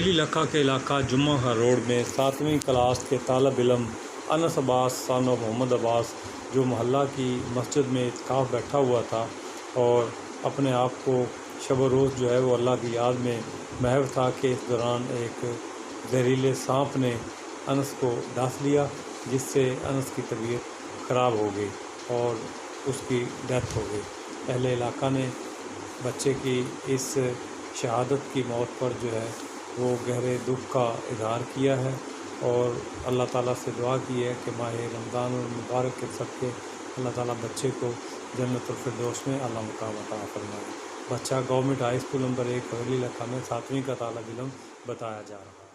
حویلی لکھا کے علاقہ جمعہ کا روڈ میں 7ویں کلاس کے طالب علم انس عباس سن آف محمد عباس جو محلہ کی مسجد میں اعتکاف بیٹھا ہوا تھا اور اپنے آپ کو شب و روز جو ہے وہ اللہ کی یاد میں محو تھا کہ اس دوران ایک زہریلے سانپ نے انس کو ڈس لیا، جس سے انس کی طبیعت خراب ہو گئی اور اس کی ڈیتھ ہو گئی۔ اہل علاقہ نے بچے کی اس شہادت کی موت پر جو ہے وہ گہرے دکھ کا اظہار کیا ہے اور اللہ تعالیٰ سے دعا کی ہے کہ ماہ رمضان المبارک کے صدقے اللہ تعالیٰ بچے کو جنت الفردوس میں اعلیٰ مقام عطا فرمائے۔ بچہ گورنمنٹ ہائی اسکول نمبر 1 حویلی لکھا میں 7ویں کا طالب علم بتایا جا رہا ہے۔